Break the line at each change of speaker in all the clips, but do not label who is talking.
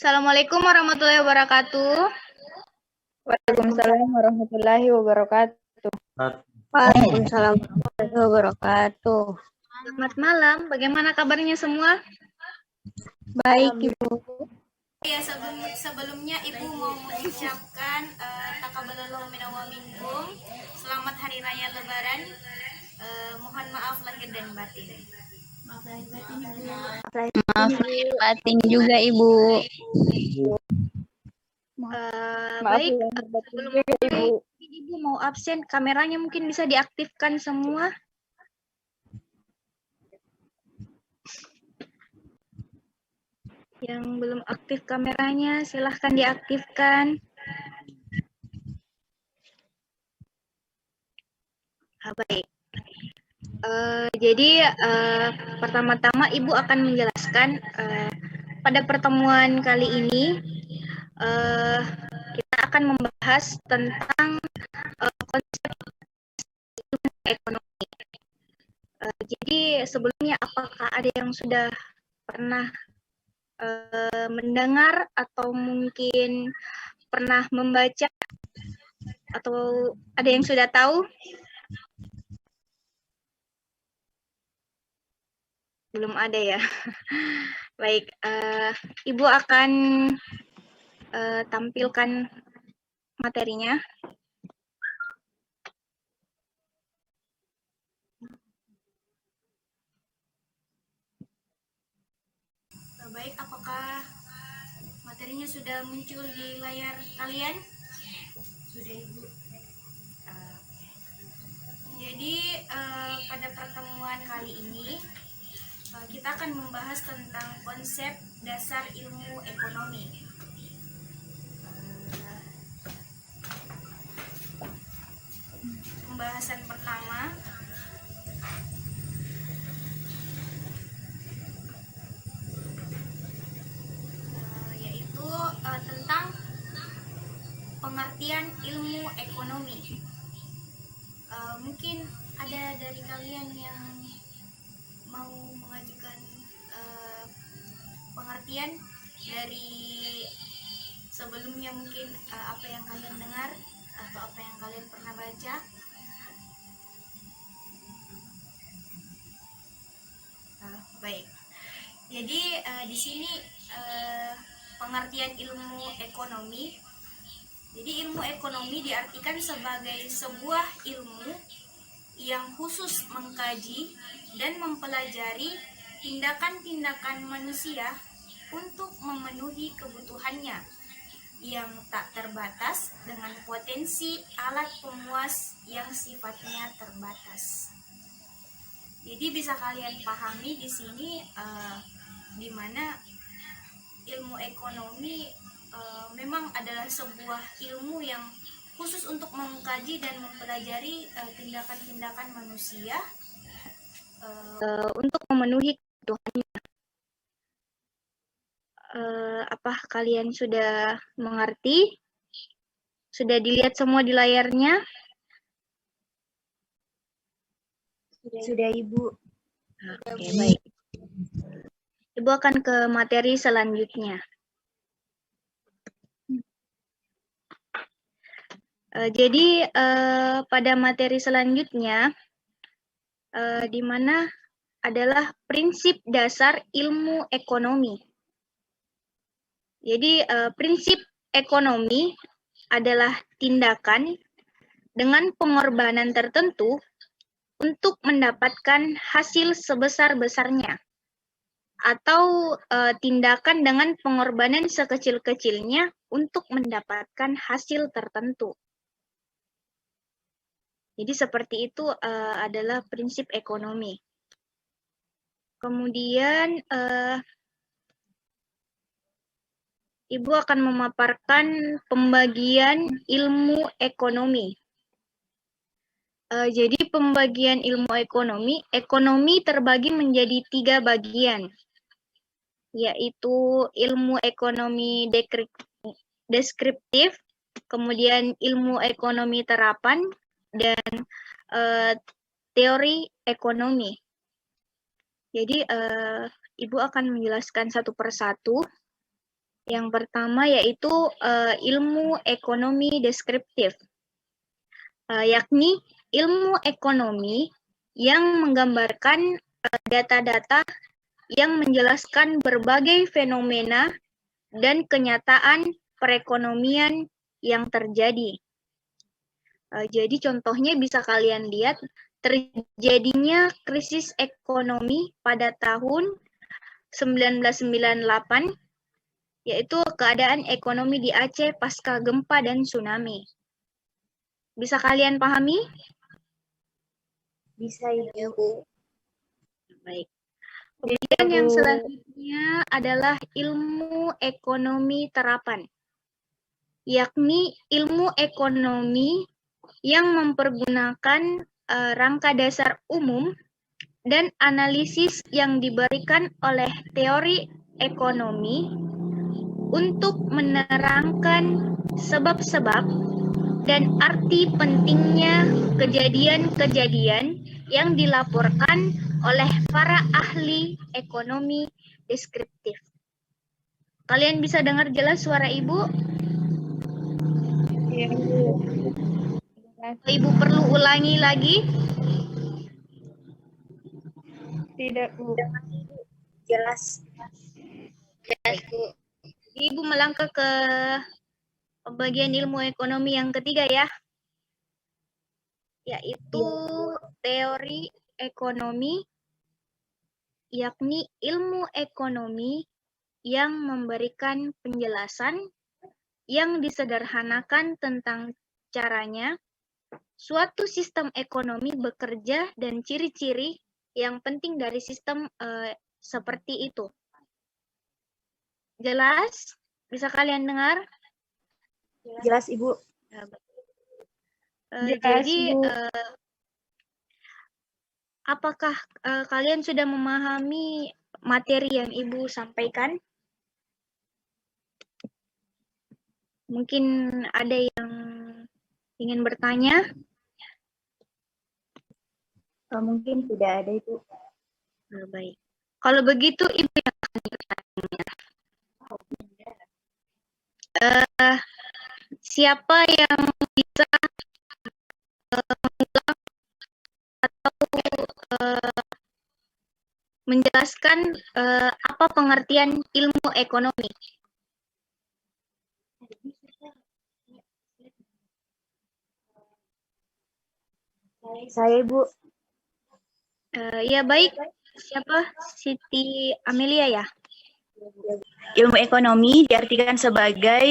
Assalamualaikum warahmatullahi wabarakatuh.
Waalaikumsalam warahmatullahi wabarakatuh.
Waalaikumsalam warahmatullahi wabarakatuh.
Selamat malam, bagaimana kabarnya semua?
Baik, Ibu.
Ya, sebelumnya Ibu mau mengucapkan takabbalallahu minna wa minkum. Selamat Hari Raya Lebaran. Mohon maaf lahir dan batin.
Maaf lahir batin juga, Ibu.
Baik, sebelum Ibu mau absen, kameranya mungkin bisa diaktifkan semua. Yang belum aktif kameranya, silahkan diaktifkan. Baik. Jadi pertama-tama Ibu akan menjelaskan pada pertemuan kali ini kita akan membahas tentang konsep ilmu ekonomi. Jadi sebelumnya apakah ada yang sudah pernah mendengar atau mungkin pernah membaca atau ada yang sudah tahu? Belum ada ya. Baik, Ibu akan tampilkan materinya. Baik, apakah materinya sudah muncul di layar kalian? Sudah, Ibu. Jadi pada pertemuan kali ini kita akan membahas tentang konsep dasar ilmu ekonomi. Pembahasan pertama yaitu tentang pengertian ilmu ekonomi. Mungkin ada dari kalian yang mau mengajukan pengertian dari sebelumnya, mungkin apa yang kalian dengar atau apa yang kalian pernah baca. Baik. Jadi di sini pengertian ilmu ekonomi. Jadi ilmu ekonomi diartikan sebagai sebuah ilmu yang khusus mengkaji dan mempelajari tindakan-tindakan manusia untuk memenuhi kebutuhannya yang tak terbatas dengan potensi alat pemuas yang sifatnya terbatas. Jadi bisa kalian pahami di sini di mana ilmu ekonomi memang adalah sebuah ilmu yang khusus untuk mengkaji dan mempelajari tindakan-tindakan manusia untuk memenuhi kebutuhannya. Apa kalian sudah mengerti? Sudah dilihat semua di layarnya?
Sudah, Ibu.
Oke, baik. Ibu akan ke materi selanjutnya. Jadi pada materi selanjutnya di mana adalah prinsip dasar ilmu ekonomi. Jadi prinsip ekonomi adalah tindakan dengan pengorbanan tertentu untuk mendapatkan hasil sebesar-besarnya, atau tindakan dengan pengorbanan sekecil-kecilnya untuk mendapatkan hasil tertentu. Jadi seperti itu adalah prinsip ekonomi. Kemudian Ibu akan memaparkan pembagian ilmu ekonomi. Jadi pembagian ilmu ekonomi terbagi menjadi 3 bagian, yaitu ilmu ekonomi deskriptif, kemudian ilmu ekonomi terapan, dan teori ekonomi. Jadi Ibu akan menjelaskan satu persatu.
Yang pertama yaitu ilmu ekonomi deskriptif, yakni ilmu ekonomi yang menggambarkan data-data yang menjelaskan berbagai fenomena dan kenyataan perekonomian yang terjadi. Jadi contohnya bisa kalian lihat terjadinya krisis ekonomi pada tahun 1998, yaitu keadaan ekonomi di Aceh pasca gempa dan tsunami. Bisa kalian pahami?
Bisa, Ibu.
Baik. Kemudian yang selanjutnya adalah ilmu ekonomi terapan, yakni ilmu ekonomi yang mempergunakan rangka dasar umum dan analisis yang diberikan oleh teori ekonomi untuk menerangkan sebab-sebab dan arti pentingnya kejadian-kejadian yang dilaporkan oleh para ahli ekonomi deskriptif. Kalian bisa dengar jelas suara Ibu?
Iya, Bu.
Ibu perlu ulangi lagi?
Tidak, Bu.
Jelas. Jelas, Bu. Ibu melangkah ke bagian ilmu ekonomi yang ketiga ya, yaitu teori ekonomi, yakni ilmu ekonomi yang memberikan penjelasan yang disederhanakan tentang caranya suatu sistem ekonomi bekerja dan ciri-ciri yang penting dari sistem seperti itu. Jelas? Bisa kalian dengar?
Jelas, Ibu.
Jadi,
Bu.
apakah kalian sudah memahami materi yang Ibu sampaikan? Mungkin ada yang ingin bertanya?
Mungkin tidak ada, Ibu.
Baik. Kalau begitu, Ibu yang akan bertanya. Siapa yang bisa menjelaskan apa pengertian ilmu ekonomi?
Saya, Ibu.
Ya baik, siapa? Siti Amelia ya?
Ilmu ekonomi diartikan sebagai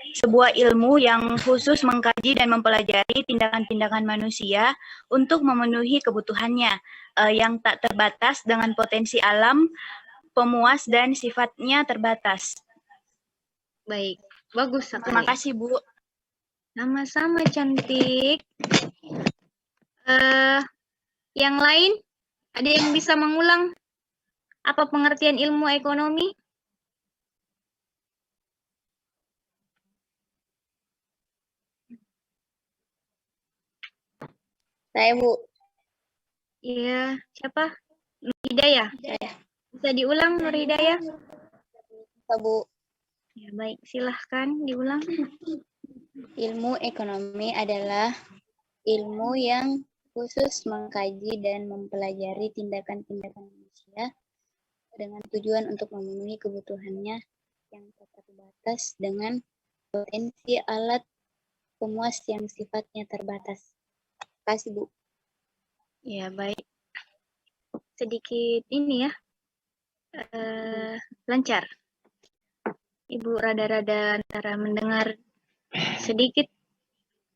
sebuah ilmu yang khusus mengkaji dan mempelajari tindakan-tindakan manusia untuk memenuhi kebutuhannya yang tak terbatas dengan potensi alam, pemuas, dan sifatnya terbatas.
Baik, bagus sekali.
Terima kasih, Bu.
Sama-sama cantik. Yang lain, ada yang bisa mengulang apa pengertian ilmu ekonomi?
Saya, Bu.
Iya, siapa? Nur Hidayah. Bisa diulang, Nur Hidayah?
Bisa, Bu.
Ya, baik, silahkan diulang.
Ilmu ekonomi adalah ilmu yang khusus mengkaji dan mempelajari tindakan-tindakan manusia dengan tujuan untuk memenuhi kebutuhannya yang tak terbatas dengan potensi alat pemuas yang sifatnya terbatas. Terima kasih, Bu.
Ya, baik. Sedikit ini ya, lancar. Ibu rada-rada antara mendengar sedikit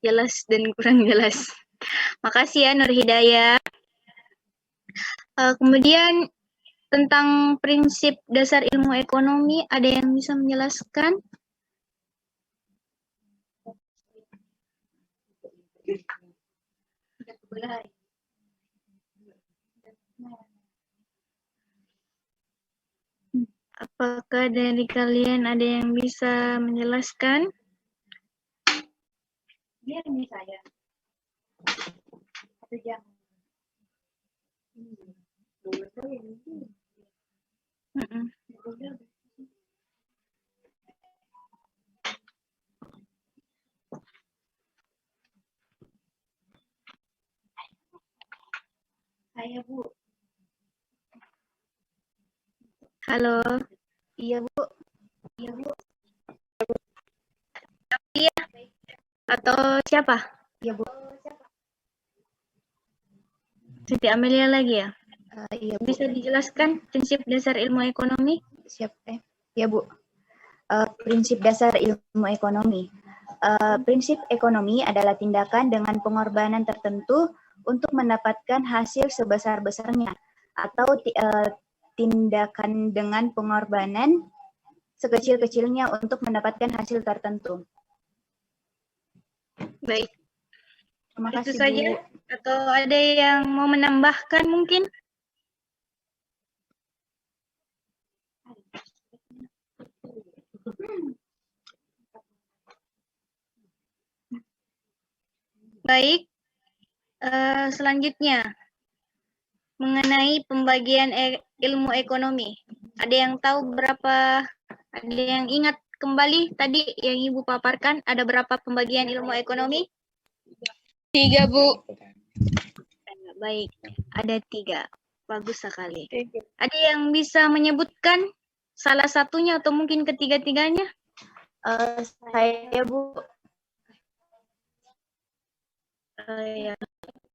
jelas dan kurang jelas. Makasih ya Nur Hidayah. Kemudian tentang prinsip dasar ilmu ekonomi, ada yang bisa menjelaskan? Apakah dari kalian ada yang bisa menjelaskan?
Biar bisa ya. Atau jangan. Saya, Bu.
Halo.
Iya, Bu.
Atau siapa?
Iya, Bu.
Siti Amelia lagi ya?
Iya, Bu.
Bisa dijelaskan prinsip dasar ilmu ekonomi?
Siap. Ya, Bu. Prinsip dasar ilmu ekonomi. Prinsip ekonomi adalah tindakan dengan pengorbanan tertentu untuk mendapatkan hasil sebesar-besarnya, atau tindakan dengan pengorbanan sekecil-kecilnya untuk mendapatkan hasil tertentu.
Baik,
Terima
itu
kasih,
saja.
Bu.
Atau ada yang mau menambahkan mungkin? Baik, selanjutnya mengenai pembagian ilmu ekonomi. Ada yang tahu berapa, ada yang ingat kembali tadi yang Ibu paparkan, ada berapa pembagian ilmu ekonomi?
3, Bu.
Baik, ada 3. Bagus sekali. Ada yang bisa menyebutkan salah satunya atau mungkin ketiga-tiganya?
Saya, Bu.
Ya.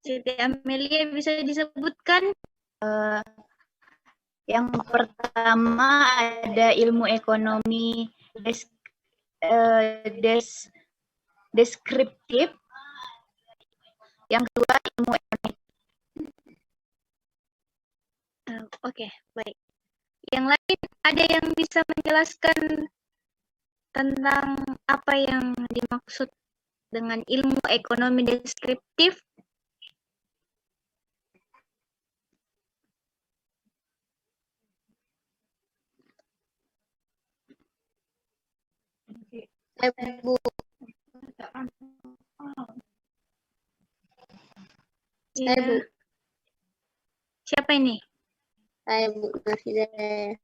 Siti Amelia bisa disebutkan?
Yang pertama ada ilmu ekonomi deskriptif. Yang kedua ilmu ekonomi.
Oke, baik. Yang lain ada yang bisa menjelaskan tentang apa yang dimaksud dengan ilmu ekonomi deskriptif?
Saya, Bu.
Ya.
Saya, Bu.
Siapa ini?
Saya, Bu. Nurhidayah.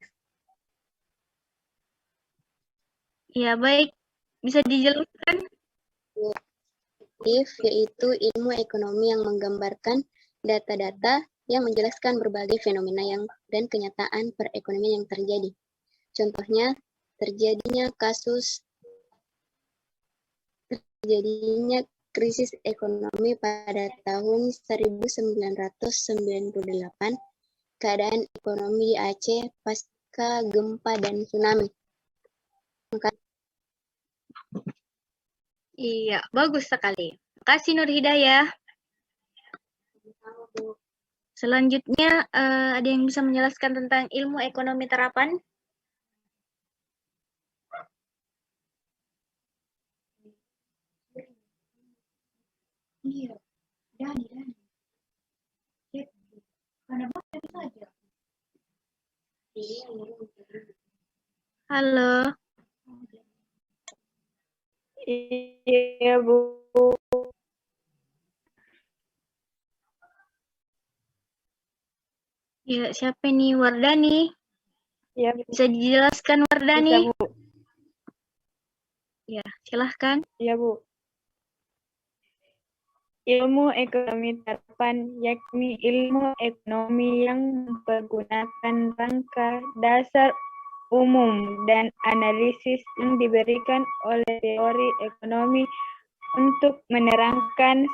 Ya, baik. Bisa dijelaskan?
Yaitu ilmu ekonomi yang menggambarkan data-data yang menjelaskan berbagai fenomena dan kenyataan perekonomian yang terjadi. Contohnya, terjadinya krisis ekonomi pada tahun 1998, keadaan ekonomi di Aceh pasca gempa dan tsunami.
Iya, bagus sekali. Terima kasih Nur Hidayah. Selanjutnya, ada yang bisa menjelaskan tentang ilmu ekonomi terapan?
Iya. Dani. Karena Bapak itu saja.
Halo.
Iya, Bu.
Ya, siapa nih? Wardani.
Iya,
Bisa dijelaskan
bisa,
Wardani?
Bu.
Ya, silahkan.
Iya, Bu. Ilmu ekonomi terapan yakni ilmu ekonomi yang mempergunakan rangka dasar umum dan analisis yang diberikan oleh teori ekonomi untuk menerangkan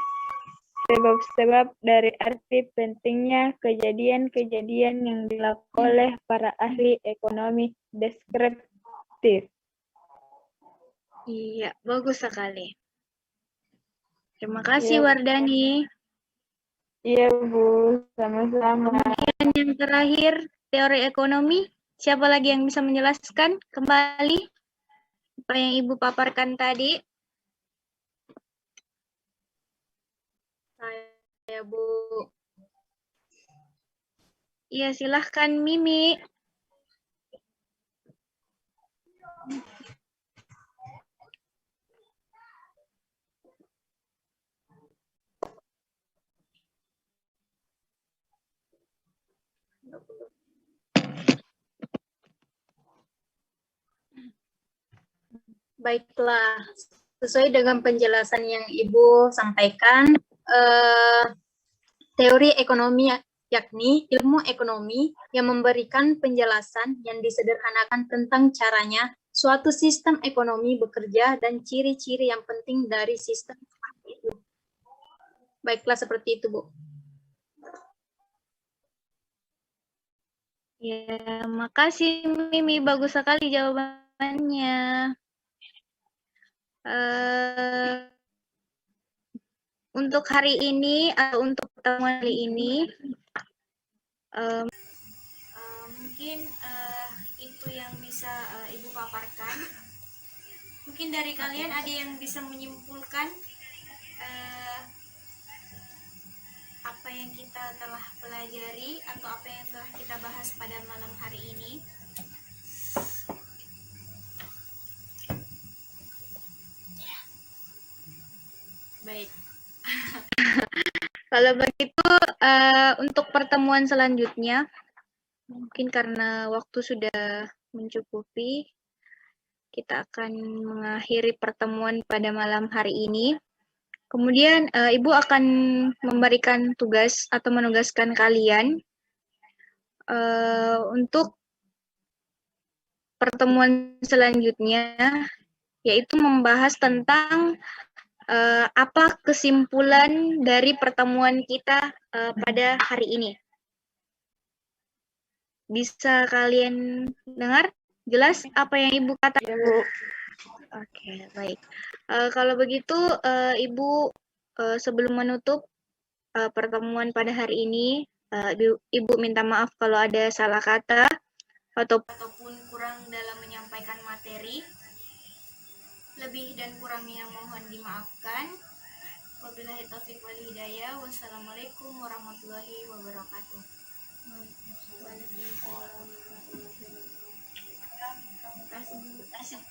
sebab-sebab dari arti pentingnya kejadian-kejadian yang dilakukan oleh para ahli ekonomi deskriptif.
Iya, bagus sekali. Terima kasih
Iya.
Wardani.
Iya, Bu. Sama-sama.
Kemudian yang terakhir, teori ekonomi. Siapa lagi yang bisa menjelaskan kembali apa yang Ibu paparkan tadi? Saya, Bu. Iya, silahkan Mimi.
Baiklah, sesuai dengan penjelasan yang Ibu sampaikan, teori ekonomi yakni ilmu ekonomi yang memberikan penjelasan yang disederhanakan tentang caranya suatu sistem ekonomi bekerja dan ciri-ciri yang penting dari sistem itu. Baiklah, seperti itu, Bu.
Ya, makasih Mimi, bagus sekali jawabannya. Untuk hari ini, untuk pertemuan hari ini,
mungkin itu yang bisa Ibu paparkan. Mungkin dari kalian ada yang bisa menyimpulkan apa yang kita telah pelajari atau apa yang telah kita bahas pada malam hari ini. Baik.
kalau begitu untuk pertemuan selanjutnya, mungkin karena waktu sudah mencukupi, kita akan mengakhiri pertemuan pada malam hari ini. Kemudian Ibu akan memberikan tugas atau menugaskan kalian untuk pertemuan selanjutnya, yaitu membahas tentang apa kesimpulan dari pertemuan kita pada hari ini. Bisa kalian dengar jelas apa yang Ibu katakan? Oke, baik. Kalau begitu, Ibu sebelum menutup pertemuan pada hari ini, Ibu minta maaf kalau ada salah kata
ataupun kurang dalam menyampaikan materi. Lebih dan kurangnya mohon dimaafkan. Wabillahi taufiq wal hidayah. Wassalamualaikum warahmatullahi wabarakatuh.
Terima kasih.